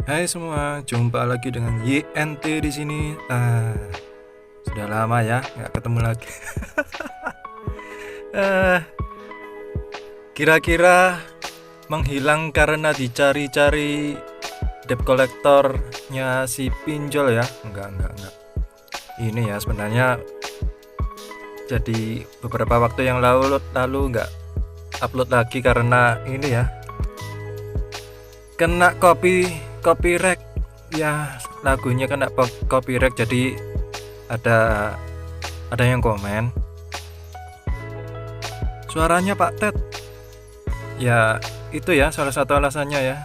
Hai semua, jumpa lagi dengan YNT di sini. Sudah lama ya nggak ketemu lagi. Ah, Kira-kira menghilang karena dicari-cari debt collectornya si pinjol ya? Enggak. Ini ya sebenarnya jadi beberapa waktu yang lalu nggak upload lagi karena ini ya kena copyright ya, lagunya kena copyright. Jadi ada yang komen suaranya Pak Ted ya, itu ya salah satu alasannya ya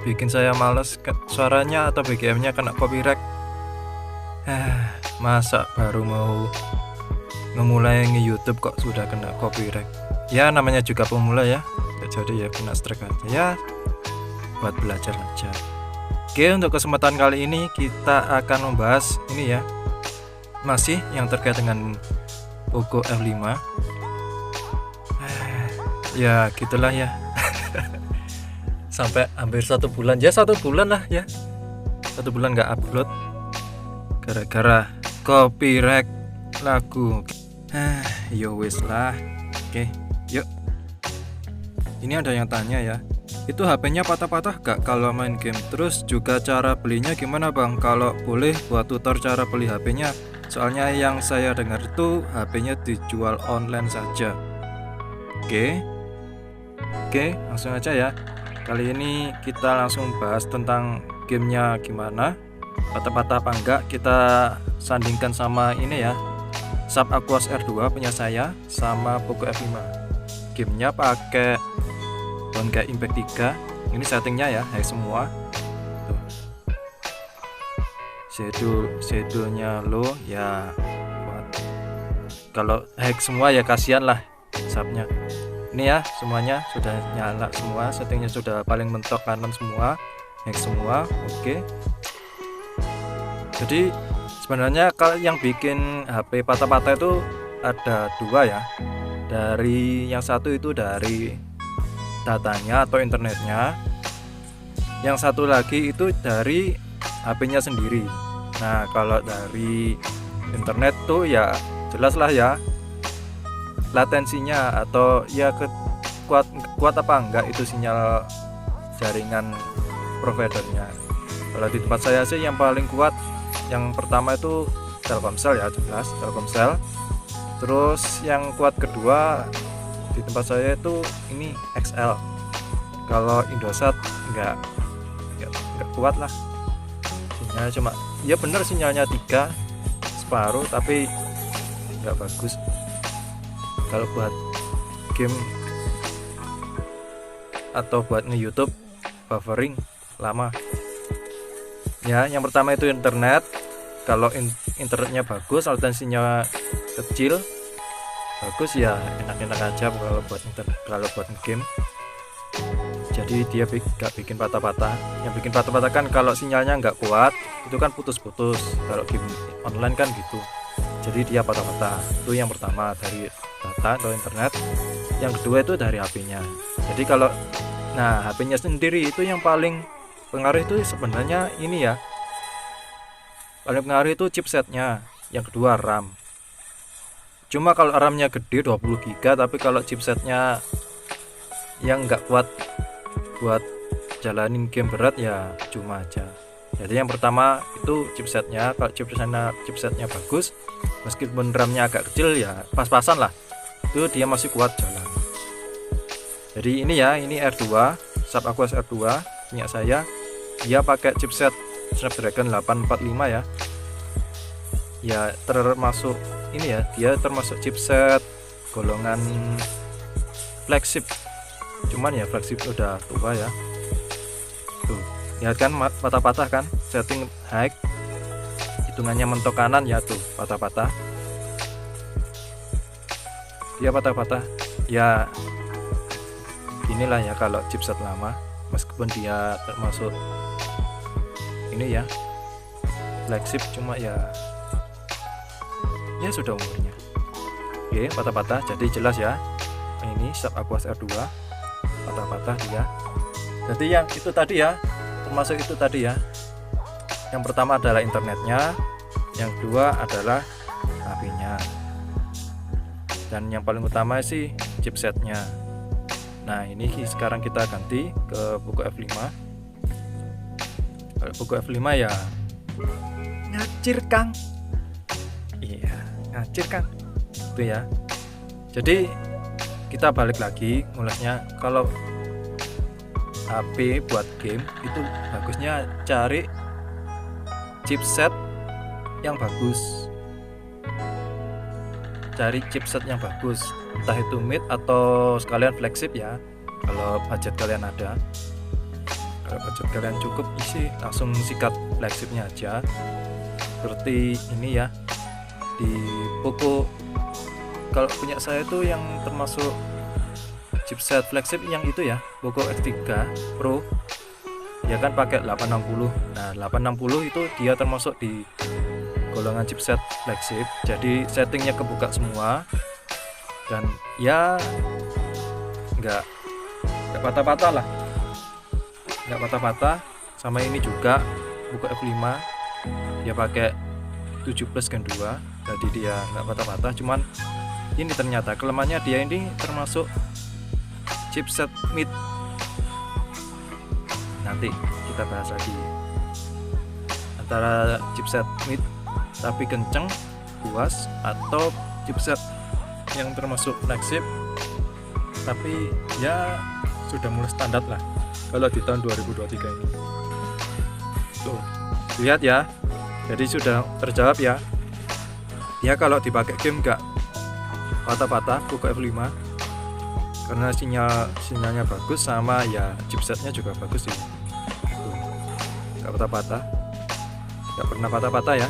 bikin saya males. Suaranya atau BGM-nya kena copyright. Masa baru mau memulai nge-YouTube kok sudah kena copyright. Ya namanya juga pemula ya, jadi ya kena strike aja ya, buat belajar aja. Oke, untuk kesempatan kali ini kita akan membahas ini ya, masih yang terkait dengan Poco F5. Ya gitulah ya. Sampai hampir 1 bulan ya, 1 bulan lah ya, 1 bulan nggak upload gara-gara copyright lagu. Yo wis lah. Oke, yuk. Ini ada yang tanya ya, itu HP-nya patah-patah gak kalau main game? Terus juga cara belinya gimana bang? Kalau boleh buat tutor cara beli HP-nya. Soalnya yang saya dengar itu HP-nya dijual online saja. Oke, langsung aja ya. Kali ini kita langsung bahas tentang gamenya gimana, patah-patah apa enggak. Kita sandingkan sama ini ya, Sharp Aquos R2 punya saya sama Poco F5. Gamenya pakai Honkai Impact 3. Ini settingnya ya, high semua. Shadow-nya low ya. Kalau hack semua ya kasihan lah Sharpnya. Ini ya semuanya sudah nyala semua, settingnya sudah paling mentok kanan semua, hack semua. Oke. Jadi sebenarnya kalau yang bikin HP patah-patah itu ada 2 ya. Dari yang satu itu dari datanya atau internetnya, yang satu lagi itu dari HP-nya sendiri. Nah kalau dari internet tuh ya jelas lah ya, latensinya atau ya kuat apa enggak itu sinyal jaringan providernya. Kalau di tempat saya sih yang paling kuat yang pertama itu Telkomsel ya, jelas Telkomsel. Terus yang kuat kedua di tempat saya itu ini XL. Kalau Indosat enggak kuat lah, sinyalnya cuma ya bener sinyalnya 3 separuh tapi enggak bagus. Kalau buat game atau buat nge-YouTube buffering lama. Ya, yang pertama itu internet. Kalau internetnya bagus, latensinya kecil, bagus ya enak-enak aja kalau buat internet. Kalau buat game, jadi dia gak bikin patah-patah. Yang bikin patah-patah kan kalau sinyalnya nggak kuat, itu kan putus-putus. Kalau game online kan gitu, jadi dia patah-patah. Itu yang pertama dari data atau internet. Yang kedua itu dari HP-nya. Jadi kalau HP-nya sendiri itu yang paling pengaruh itu sebenarnya ini ya, paling pengaruh itu chipsetnya. Yang kedua RAM. Cuma kalau RAM-nya gede 20 GB, tapi kalau chipsetnya yang nggak kuat buat jalanin game berat ya cuma aja. Jadi yang pertama itu chipsetnya. Kalau chipsetnya bagus, meskipun RAM-nya agak kecil ya pas-pasan lah, itu dia masih kuat jalan. Jadi ini ya, ini R2 Sharp Aquos R2 punya saya. Dia pakai chipset Snapdragon 845 ya. Ya termasuk ini ya, dia termasuk chipset golongan flagship. Cuman ya flagship udah tua ya. Tuh, lihat kan patah-patah kan, setting high, hitungannya mentok kanan ya, tuh patah-patah. Dia patah-patah ya, inilah ya kalau chipset lama, meskipun dia termasuk ini ya flagship, cuma ya sudah umurnya. Oke, patah-patah, jadi jelas ya. Ini Sharp Aquos R2 patah-patah dia. Jadi yang itu tadi ya termasuk itu tadi ya. Yang pertama adalah internetnya, yang kedua adalah HP-nya, dan yang paling utama sih chipsetnya. Nah ini sekarang kita ganti ke Poco F5. Kalau Poco F5 ya ngacir Kang, iya ngacir Kang itu ya. Jadi kita balik lagi ngulasnya, kalau HP buat game itu bagusnya cari chipset yang bagus, cari chipset yang bagus, entah itu mid atau sekalian flagship ya, kalau budget kalian ada. Kalau budget kalian cukup isi langsung sikat flagshipnya aja, seperti ini ya di Poco. Kalau punya saya itu yang termasuk chipset flagship yang itu ya, Poco X3 Pro ya kan, pakai 860. Nah 860 itu dia termasuk di golongan chipset flagship, jadi settingnya kebuka semua dan ya nggak patah-patah lah, nggak patah-patah. Sama ini juga Poco F5 dia pakai 7 plus Gen 2, jadi dia nggak patah-patah. Cuman ini ternyata kelemahannya, dia ini termasuk chipset mid. Nanti kita bahas lagi antara chipset mid tapi kenceng puas, atau chipset yang termasuk flagship tapi ya sudah mulai standar lah kalau di tahun 2023 ini. Tuh lihat ya, jadi sudah terjawab ya. Ya kalau dipakai game nggak patah-patah Poco F5 karena sinyalnya bagus, sama ya chipsetnya juga bagus sih. Tuh, nggak patah-patah, nggak pernah patah-patah ya.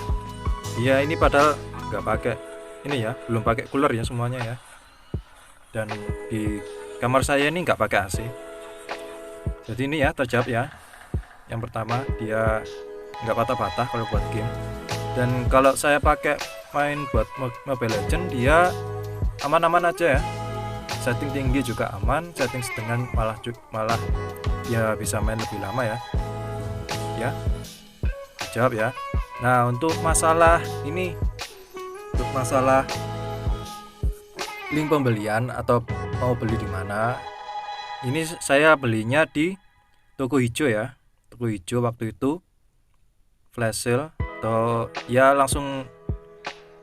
Iya ini padahal nggak pakai ini ya, belum pakai cooler ya semuanya ya. Dan di kamar saya ini nggak pakai AC. Jadi ini ya terjawab ya. Yang pertama dia nggak patah-patah kalau buat game. Dan kalau saya pakai main buat Mobile Legends dia aman-aman aja ya. Setting tinggi juga aman, setting sedang malah ya bisa main lebih lama ya. Ya, jawab ya. Nah untuk masalah ini, untuk masalah link pembelian atau mau beli di mana, ini saya belinya di Toko Hijau ya. Toko Hijau waktu itu flash sale, atau ya langsung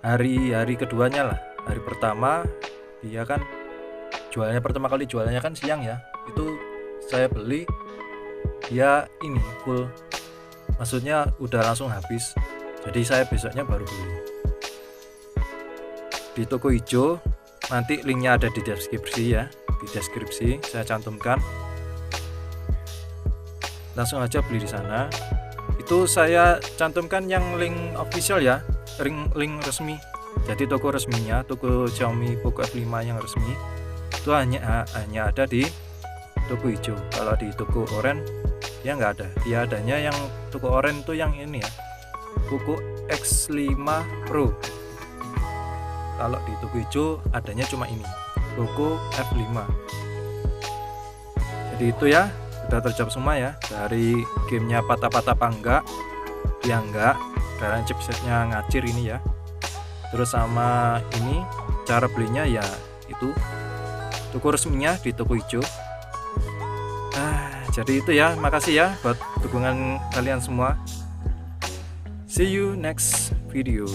hari keduanya lah. Hari pertama dia kan jualnya, pertama kali jualannya kan siang ya, itu saya beli dia ini full, maksudnya udah langsung habis, jadi saya besoknya baru beli di Toko Hijau. Nanti linknya ada di deskripsi ya, di deskripsi saya cantumkan, langsung aja beli di sana. Itu saya cantumkan yang link official ya, link resmi. Jadi toko resminya, toko Xiaomi Poco F5 yang resmi itu hanya ada di Toko Hijau. Kalau di Toko Oren ya nggak ada. Dia adanya yang Toko Oren itu yang ini ya, Poco X5 Pro. Kalau di Toko Hijau adanya cuma ini, Poco F5. Jadi itu ya, sudah terjawab semua ya. Dari gamenya patah-patah apa enggak, ya enggak, karena chipsetnya ngacir ini ya. Terus sama ini cara belinya ya itu toko resminya di Toko Hijau. Jadi itu ya, makasih ya buat dukungan kalian semua. See you next video.